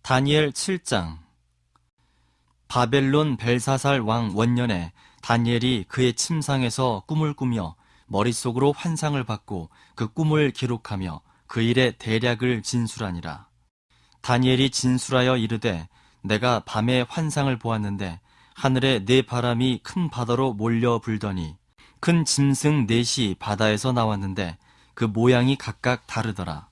다니엘 7장. 바벨론 벨사살 왕 원년에 다니엘이 그의 침상에서 꿈을 꾸며 머릿속으로 환상을 받고 그 꿈을 기록하며 그 일의 대략을 진술하니라. 다니엘이 진술하여 이르되 내가 밤에 환상을 보았는데 하늘에 네 바람이 큰 바다로 몰려 불더니 큰 짐승 넷이 바다에서 나왔는데 그 모양이 각각 다르더라.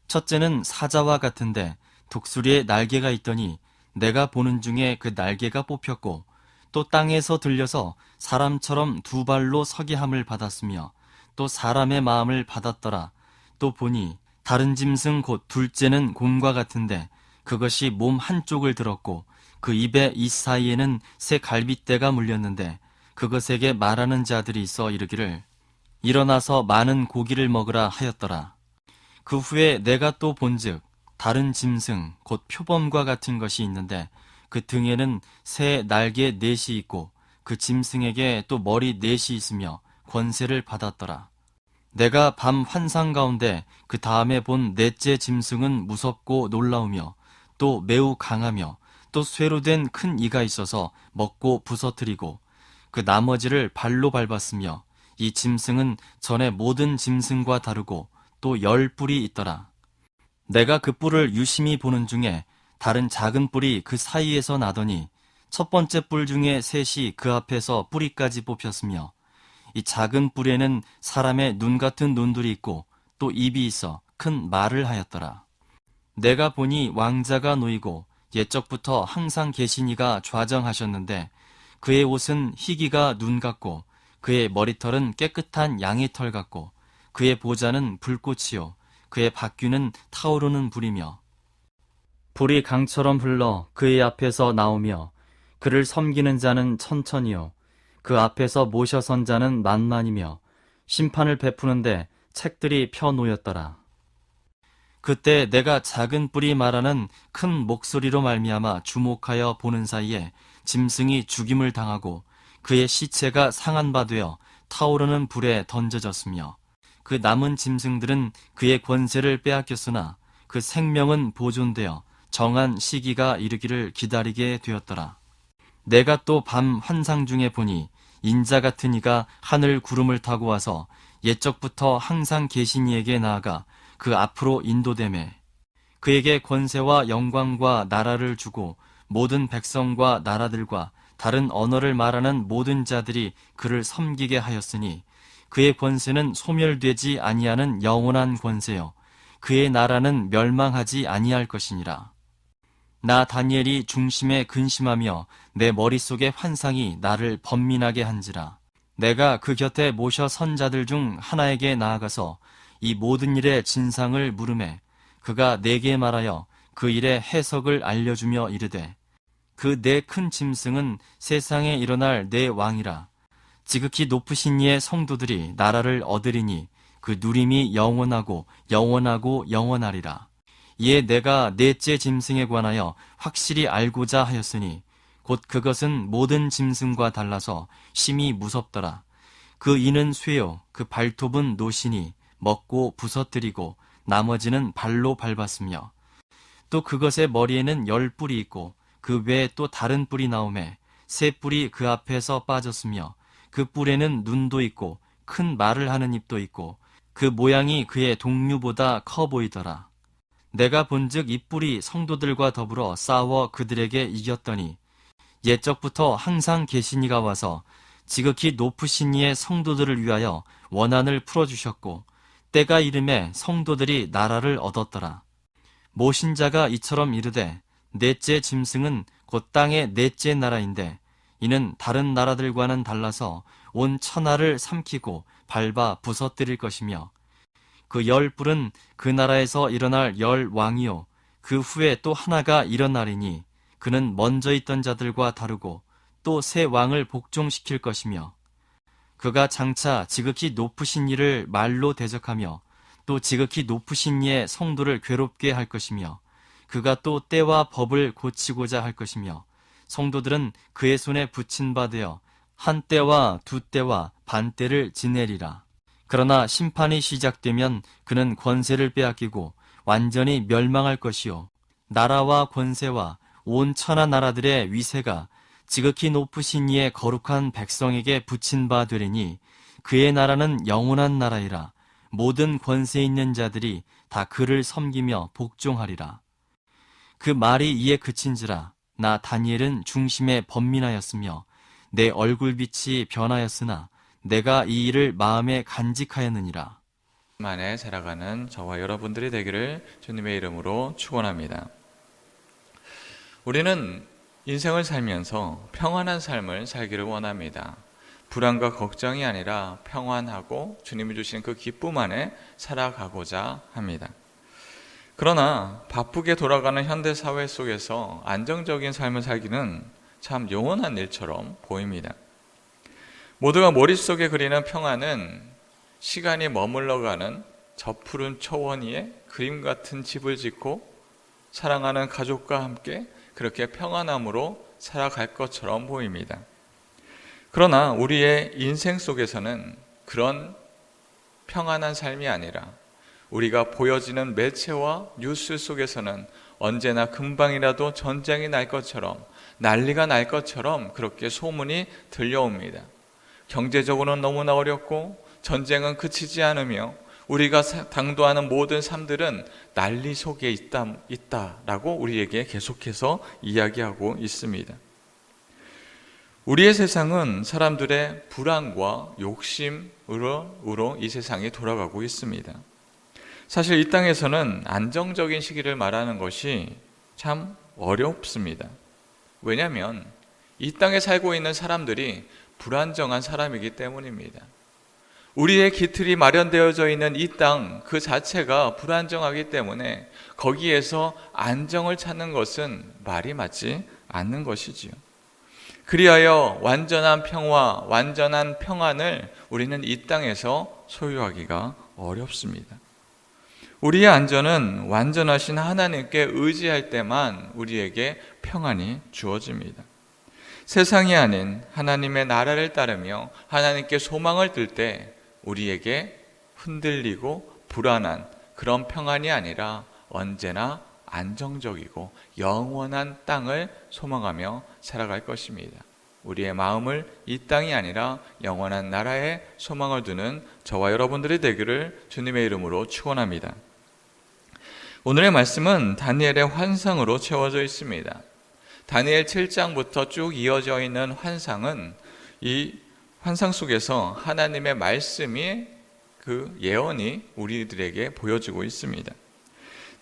첫째는 사자와 같은데 독수리에 날개가 있더니 내가 보는 중에 그 날개가 뽑혔고 또 땅에서 들려서 사람처럼 두 발로 서게 함을 받았으며 또 사람의 마음을 받았더라. 또 보니 다른 짐승 곧 둘째는 곰과 같은데 그것이 몸 한쪽을 들었고 그 입에 이 사이에는 새 갈빗대가 물렸는데 그것에게 말하는 자들이 있어 이르기를 일어나서 많은 고기를 먹으라 하였더라. 그 후에 내가 또 본즉 다른 짐승 곧 표범과 같은 것이 있는데 그 등에는 새 날개 넷이 있고 그 짐승에게 또 머리 넷이 있으며 권세를 받았더라. 내가 밤 환상 가운데 그 다음에 본 넷째 짐승은 무섭고 놀라우며 또 매우 강하며 또 쇠로 된 큰 이가 있어서 먹고 부서뜨리고 그 나머지를 발로 밟았으며 이 짐승은 전에 모든 짐승과 다르고 또 10뿔이 있더라. 내가 그 뿔을 유심히 보는 중에 다른 작은 뿔이 그 사이에서 나더니 첫 번째 뿔 중에 셋이 그 앞에서 뿌리까지 뽑혔으며 이 작은 뿔에는 사람의 눈 같은 눈들이 있고 또 입이 있어 큰 말을 하였더라. 내가 보니 왕자가 놓이고 옛적부터 항상 계신 이가 좌정하셨는데 그의 옷은 희기가 눈 같고 그의 머리털은 깨끗한 양의 털 같고 그의 보좌는 불꽃이요 그의 바퀴는 타오르는 불이며 불이 강처럼 흘러 그의 앞에서 나오며 그를 섬기는 자는 천천히요 그 앞에서 모셔 선 자는 만만이며 심판을 베푸는데 책들이 펴 놓였더라. 그때 내가 작은 뿔이 말하는 큰 목소리로 말미암아 주목하여 보는 사이에 짐승이 죽임을 당하고 그의 시체가 상한 바 되어 타오르는 불에 던져졌으며 그 남은 짐승들은 그의 권세를 빼앗겼으나 그 생명은 보존되어 정한 시기가 이르기를 기다리게 되었더라. 내가 또 밤 환상 중에 보니 인자 같은 이가 하늘 구름을 타고 와서 옛적부터 항상 계신 이에게 나아가 그 앞으로 인도되매 그에게 권세와 영광과 나라를 주고 모든 백성과 나라들과 다른 언어를 말하는 모든 자들이 그를 섬기게 하였으니 그의 권세는 소멸되지 아니하는 영원한 권세요 그의 나라는 멸망하지 아니할 것이니라. 나 다니엘이 중심에 근심하며 내 머릿속의 환상이 나를 번민하게 한지라. 내가 그 곁에 모셔 선 자들 중 하나에게 나아가서 이 모든 일의 진상을 물으매 그가 내게 말하여 그 일의 해석을 알려주며 이르되 그 네 큰 짐승은 세상에 일어날 네 왕이라. 지극히 높으신 이의 성도들이 나라를 얻으리니 그 누림이 영원하고 영원하고 영원하리라. 이에 내가 넷째 짐승에 관하여 확실히 알고자 하였으니 곧 그것은 모든 짐승과 달라서 심히 무섭더라. 그 이는 쇠요 그 발톱은 노시니 먹고 부서뜨리고 나머지는 발로 밟았으며 또 그것의 머리에는 10뿔이 있고 그 외에 또 다른 뿔이 나오매 세 뿔이 그 앞에서 빠졌으며 그 뿔에는 눈도 있고 큰 말을 하는 입도 있고 그 모양이 그의 동류보다 커 보이더라. 내가 본즉 이 뿔이 성도들과 더불어 싸워 그들에게 이겼더니 옛적부터 항상 계신 이가 와서 지극히 높으신 이의 성도들을 위하여 원한을 풀어주셨고 때가 이름에 성도들이 나라를 얻었더라. 모신자가 이처럼 이르되 넷째 짐승은 곧 땅의 넷째 나라인데 이는 다른 나라들과는 달라서 온 천하를 삼키고 밟아 부서뜨릴 것이며 그 10뿔은 그 나라에서 일어날 10왕이요 그 후에 또 하나가 일어나리니 그는 먼저 있던 자들과 다르고 또 새 왕을 복종시킬 것이며 그가 장차 지극히 높으신 이를 말로 대적하며 또 지극히 높으신 이의 성도를 괴롭게 할 것이며 그가 또 때와 법을 고치고자 할 것이며 성도들은 그의 손에 붙인 바 되어 한 때와 두 때와 반 때를 지내리라. 그러나 심판이 시작되면 그는 권세를 빼앗기고 완전히 멸망할 것이요 나라와 권세와 온 천하 나라들의 위세가 지극히 높으신 이의 거룩한 백성에게 붙인 바 되리니 그의 나라는 영원한 나라이라. 모든 권세 있는 자들이 다 그를 섬기며 복종하리라. 그 말이 이에 그친지라. 나 다니엘은 중심에 번민하였으며 내 얼굴빛이 변하였으나 내가 이 일을 마음에 간직하였느니라. 만에 살아가는 저와 여러분들이 되기를 주님의 이름으로 축원합니다. 우리는 인생을 살면서 평안한 삶을 살기를 원합니다. 불안과 걱정이 아니라 평안하고 주님이 주신 그 기쁨 안에 살아가고자 합니다. 그러나 바쁘게 돌아가는 현대 사회 속에서 안정적인 삶을 살기는 참 영원한 일처럼 보입니다. 모두가 머릿속에 그리는 평안은 시간이 머물러가는 저 푸른 초원 위에 그림 같은 집을 짓고 사랑하는 가족과 함께 그렇게 평안함으로 살아갈 것처럼 보입니다. 그러나 우리의 인생 속에서는 그런 평안한 삶이 아니라 우리가 보여지는 매체와 뉴스 속에서는 언제나 금방이라도 전쟁이 날 것처럼, 난리가 날 것처럼 그렇게 소문이 들려옵니다. 경제적으로는 너무나 어렵고 전쟁은 그치지 않으며 우리가 당도하는 모든 삶들은 난리 속에 있다라고 우리에게 계속해서 이야기하고 있습니다. 우리의 세상은 사람들의 불안과 욕심으로 이 세상이 돌아가고 있습니다. 사실 이 땅에서는 안정적인 시기를 말하는 것이 참 어렵습니다. 왜냐하면 이 땅에 살고 있는 사람들이 불안정한 사람이기 때문입니다. 우리의 기틀이 마련되어져 있는 이 땅 그 자체가 불안정하기 때문에 거기에서 안정을 찾는 것은 말이 맞지 않는 것이지요. 그리하여 완전한 평화, 완전한 평안을 우리는 이 땅에서 소유하기가 어렵습니다. 우리의 안전은 완전하신 하나님께 의지할 때만 우리에게 평안이 주어집니다. 세상이 아닌 하나님의 나라를 따르며 하나님께 소망을 들 때 우리에게 흔들리고 불안한 그런 평안이 아니라 언제나 안정적이고 영원한 땅을 소망하며 살아갈 것입니다. 우리의 마음을 이 땅이 아니라 영원한 나라에 소망을 두는 저와 여러분들이 되기를 주님의 이름으로 축원합니다. 오늘의 말씀은 다니엘의 환상으로 채워져 있습니다. 다니엘 7장부터 쭉 이어져 있는 환상은 이 환상 속에서 하나님의 말씀이 그 예언이 우리들에게 보여지고 있습니다.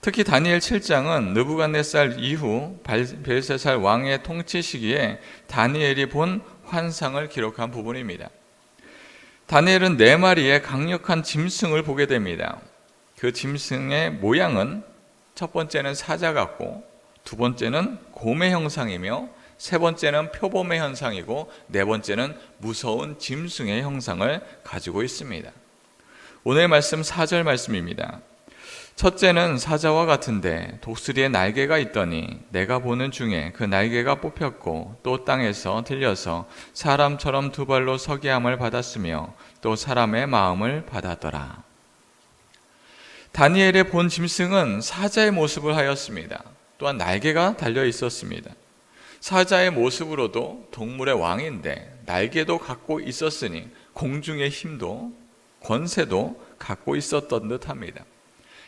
특히 다니엘 7장은 느부갓네살 이후 벨사살 왕의 통치 시기에 다니엘이 본 환상을 기록한 부분입니다. 다니엘은 4마리의 강력한 짐승을 보게 됩니다. 그 짐승의 모양은 첫 번째는 사자 같고, 두 번째는 곰의 형상이며, 세 번째는 표범의 형상이고, 네 번째는 무서운 짐승의 형상을 가지고 있습니다. 오늘 말씀 4절 말씀입니다. 첫째는 사자와 같은데 독수리의 날개가 있더니 내가 보는 중에 그 날개가 뽑혔고 또 땅에서 들려서 사람처럼 두 발로 서게 함을 받았으며 또 사람의 마음을 받았더라. 다니엘의 본 짐승은 사자의 모습을 하였습니다. 또한 날개가 달려 있었습니다. 사자의 모습으로도 동물의 왕인데 날개도 갖고 있었으니 공중의 힘도 권세도 갖고 있었던 듯합니다.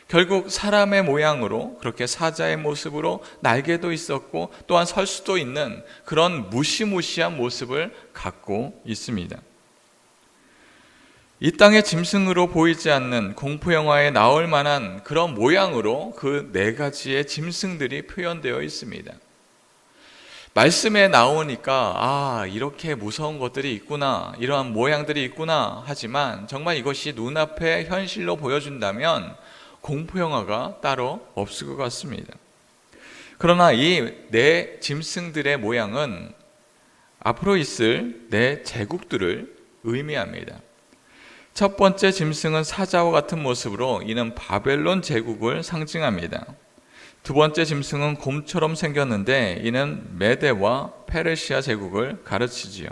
결국 사람의 모양으로 그렇게 사자의 모습으로 날개도 있었고 또한 설 수도 있는 그런 무시무시한 모습을 갖고 있습니다. 이 땅의 짐승으로 보이지 않는 공포영화에 나올 만한 그런 모양으로 그 4가지의 짐승들이 표현되어 있습니다. 말씀에 나오니까 이렇게 무서운 것들이 있구나, 이러한 모양들이 있구나 하지만 정말 이것이 눈앞에 현실로 보여준다면 공포영화가 따로 없을 것 같습니다. 그러나 이 4 짐승들의 모양은 앞으로 있을 4 제국들을 의미합니다. 첫 번째 짐승은 사자와 같은 모습으로 이는 바벨론 제국을 상징합니다. 두 번째 짐승은 곰처럼 생겼는데 이는 메대와 페르시아 제국을 가르치지요.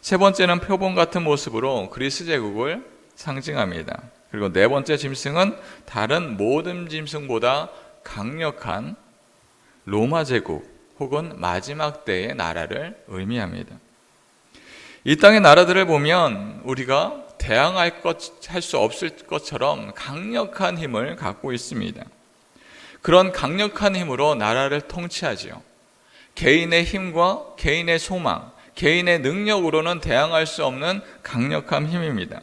세 번째는 표범 같은 모습으로 그리스 제국을 상징합니다. 그리고 네 번째 짐승은 다른 모든 짐승보다 강력한 로마 제국 혹은 마지막 때의 나라를 의미합니다. 이 땅의 나라들을 보면 우리가 대항할 수 없을 것처럼 강력한 힘을 갖고 있습니다. 그런 강력한 힘으로 나라를 통치하지요. 개인의 힘과 개인의 소망, 개인의 능력으로는 대항할 수 없는 강력한 힘입니다.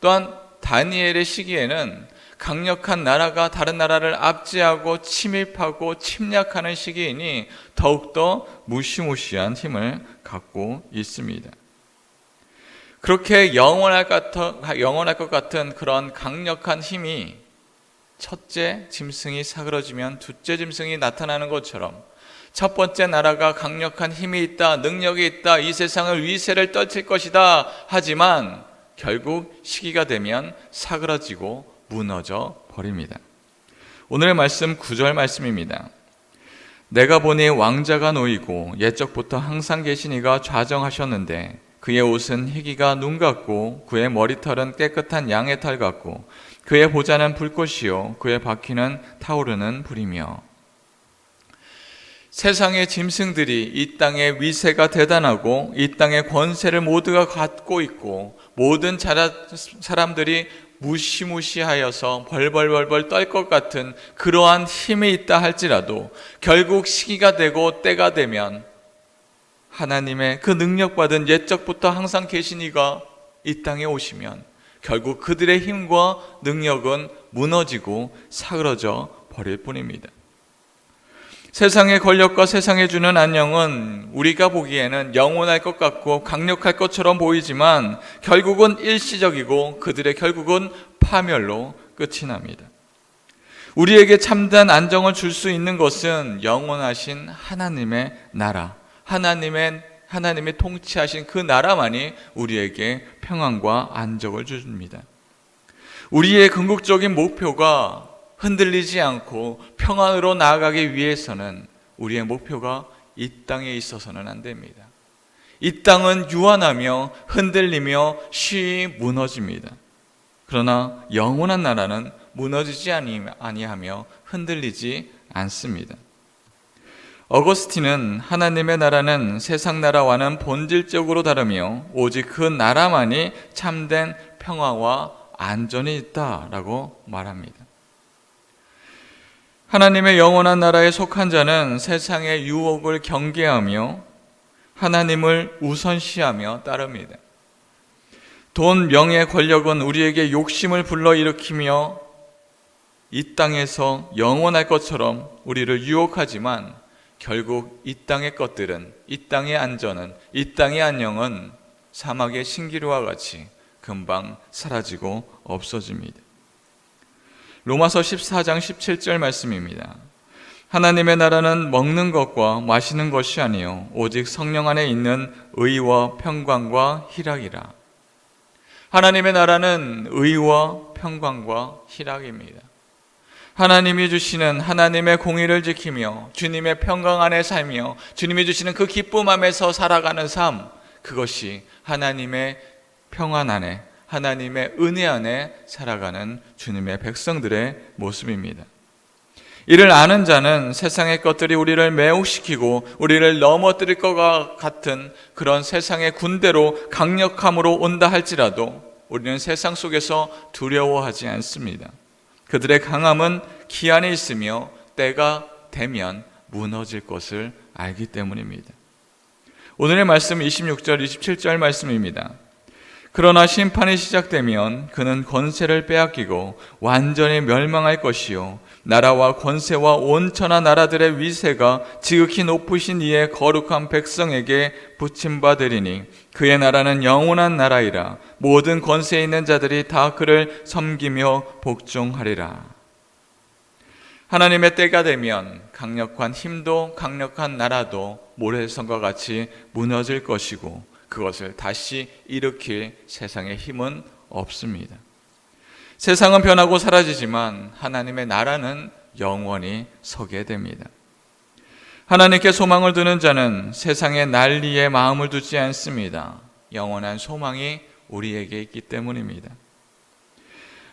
또한 다니엘의 시기에는 강력한 나라가 다른 나라를 압제하고 침입하고 침략하는 시기이니 더욱더 무시무시한 힘을 갖고 있습니다. 그렇게 영원할 것 같은 그런 강력한 힘이 첫째 짐승이 사그러지면 둘째 짐승이 나타나는 것처럼 첫 번째 나라가 강력한 힘이 있다, 능력이 있다, 이 세상을 위세를 떨칠 것이다 하지만 결국 시기가 되면 사그러지고 무너져 버립니다. 오늘의 말씀 9절 말씀입니다. 내가 보니 왕자가 놓이고 옛적부터 항상 계신 이가 좌정하셨는데 그의 옷은 희기가 눈 같고 그의 머리털은 깨끗한 양의 털 같고 그의 보좌는 불꽃이요 그의 바퀴는 타오르는 불이며. 세상의 짐승들이 이 땅의 위세가 대단하고 이 땅의 권세를 모두가 갖고 있고 모든 사람들이 무시무시하여서 벌벌벌벌 떨 것 같은 그러한 힘이 있다 할지라도 결국 시기가 되고 때가 되면 하나님의 그 능력받은 옛적부터 항상 계신 이가 이 땅에 오시면 결국 그들의 힘과 능력은 무너지고 사그러져 버릴 뿐입니다. 세상의 권력과 세상에 주는 안녕은 우리가 보기에는 영원할 것 같고 강력할 것처럼 보이지만 결국은 일시적이고 그들의 결국은 파멸로 끝이 납니다. 우리에게 참된 안정을 줄 수 있는 것은 영원하신 하나님의 나라, 하나님이 통치하신 그 나라만이 우리에게 평안과 안정을 줍니다. 우리의 궁극적인 목표가 흔들리지 않고 평안으로 나아가기 위해서는 우리의 목표가 이 땅에 있어서는 안 됩니다. 이 땅은 유한하며 흔들리며 쉬이 무너집니다. 그러나 영원한 나라는 무너지지 아니하며 흔들리지 않습니다. 어거스틴은 하나님의 나라는 세상 나라와는 본질적으로 다르며 오직 그 나라만이 참된 평화와 안전이 있다라고 말합니다. 하나님의 영원한 나라에 속한 자는 세상의 유혹을 경계하며 하나님을 우선시하며 따릅니다. 돈, 명예, 권력은 우리에게 욕심을 불러일으키며 이 땅에서 영원할 것처럼 우리를 유혹하지만 결국 이 땅의 것들은, 이 땅의 안전은, 이 땅의 안녕은 사막의 신기루와 같이 금방 사라지고 없어집니다. 로마서 14장 17절 말씀입니다. 하나님의 나라는 먹는 것과 마시는 것이 아니요 오직 성령 안에 있는 의와 평강과 희락이라. 하나님의 나라는 의와 평강과 희락입니다. 하나님이 주시는 하나님의 공의를 지키며 주님의 평강 안에 살며 주님이 주시는 그 기쁨 안에서 살아가는 삶, 그것이 하나님의 평안 안에, 하나님의 은혜 안에 살아가는 주님의 백성들의 모습입니다. 이를 아는 자는 세상의 것들이 우리를 매혹시키고 우리를 넘어뜨릴 것 같은 그런 세상의 군대로 강력함으로 온다 할지라도 우리는 세상 속에서 두려워하지 않습니다. 그들의 강함은 기한에 있으며 때가 되면 무너질 것을 알기 때문입니다. 오늘의 말씀 26절, 27절 말씀입니다. 그러나 심판이 시작되면 그는 권세를 빼앗기고 완전히 멸망할 것이요 나라와 권세와 온천하 나라들의 위세가 지극히 높으신 이의 거룩한 백성에게 붙임받으리니 그의 나라는 영원한 나라이라. 모든 권세에 있는 자들이 다 그를 섬기며 복종하리라. 하나님의 때가 되면 강력한 힘도 강력한 나라도 모래성과 같이 무너질 것이고 그것을 다시 일으킬 세상의 힘은 없습니다. 세상은 변하고 사라지지만 하나님의 나라는 영원히 서게 됩니다. 하나님께 소망을 두는 자는 세상의 난리에 마음을 두지 않습니다. 영원한 소망이 우리에게 있기 때문입니다.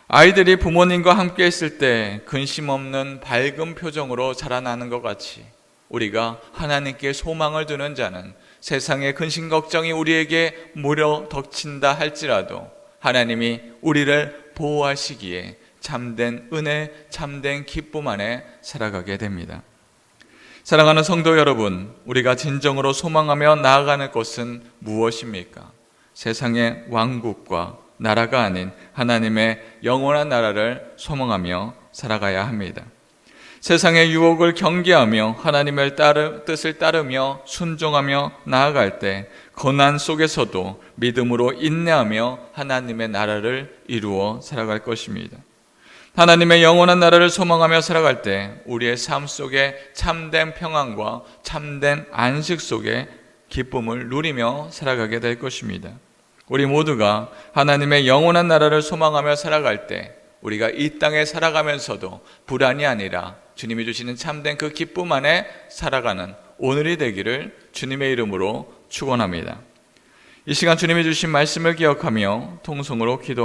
아이들이 부모님과 함께 있을 때 근심 없는 밝은 표정으로 자라나는 것 같이 우리가 하나님께 소망을 두는 자는 세상의 근심 걱정이 우리에게 몰려 덮친다 할지라도 하나님이 우리를 보호하시기에 참된 은혜, 참된 기쁨 안에 살아가게 됩니다. 사랑하는 성도 여러분, 우리가 진정으로 소망하며 나아가는 것은 무엇입니까? 세상의 왕국과 나라가 아닌 하나님의 영원한 나라를 소망하며 살아가야 합니다. 세상의 유혹을 경계하며 하나님의 뜻을 따르며 순종하며 나아갈 때 고난 속에서도 믿음으로 인내하며 하나님의 나라를 이루어 살아갈 것입니다. 하나님의 영원한 나라를 소망하며 살아갈 때 우리의 삶 속에 참된 평안과 참된 안식 속에 기쁨을 누리며 살아가게 될 것입니다. 우리 모두가 하나님의 영원한 나라를 소망하며 살아갈 때 우리가 이 땅에 살아가면서도 불안이 아니라 주님이 주시는 참된 그 기쁨 안에 살아가는 오늘이 되기를 주님의 이름으로 축원합니다. 이 시간 주님이 주신 말씀을 기억하며 통성으로 기도하겠습니다.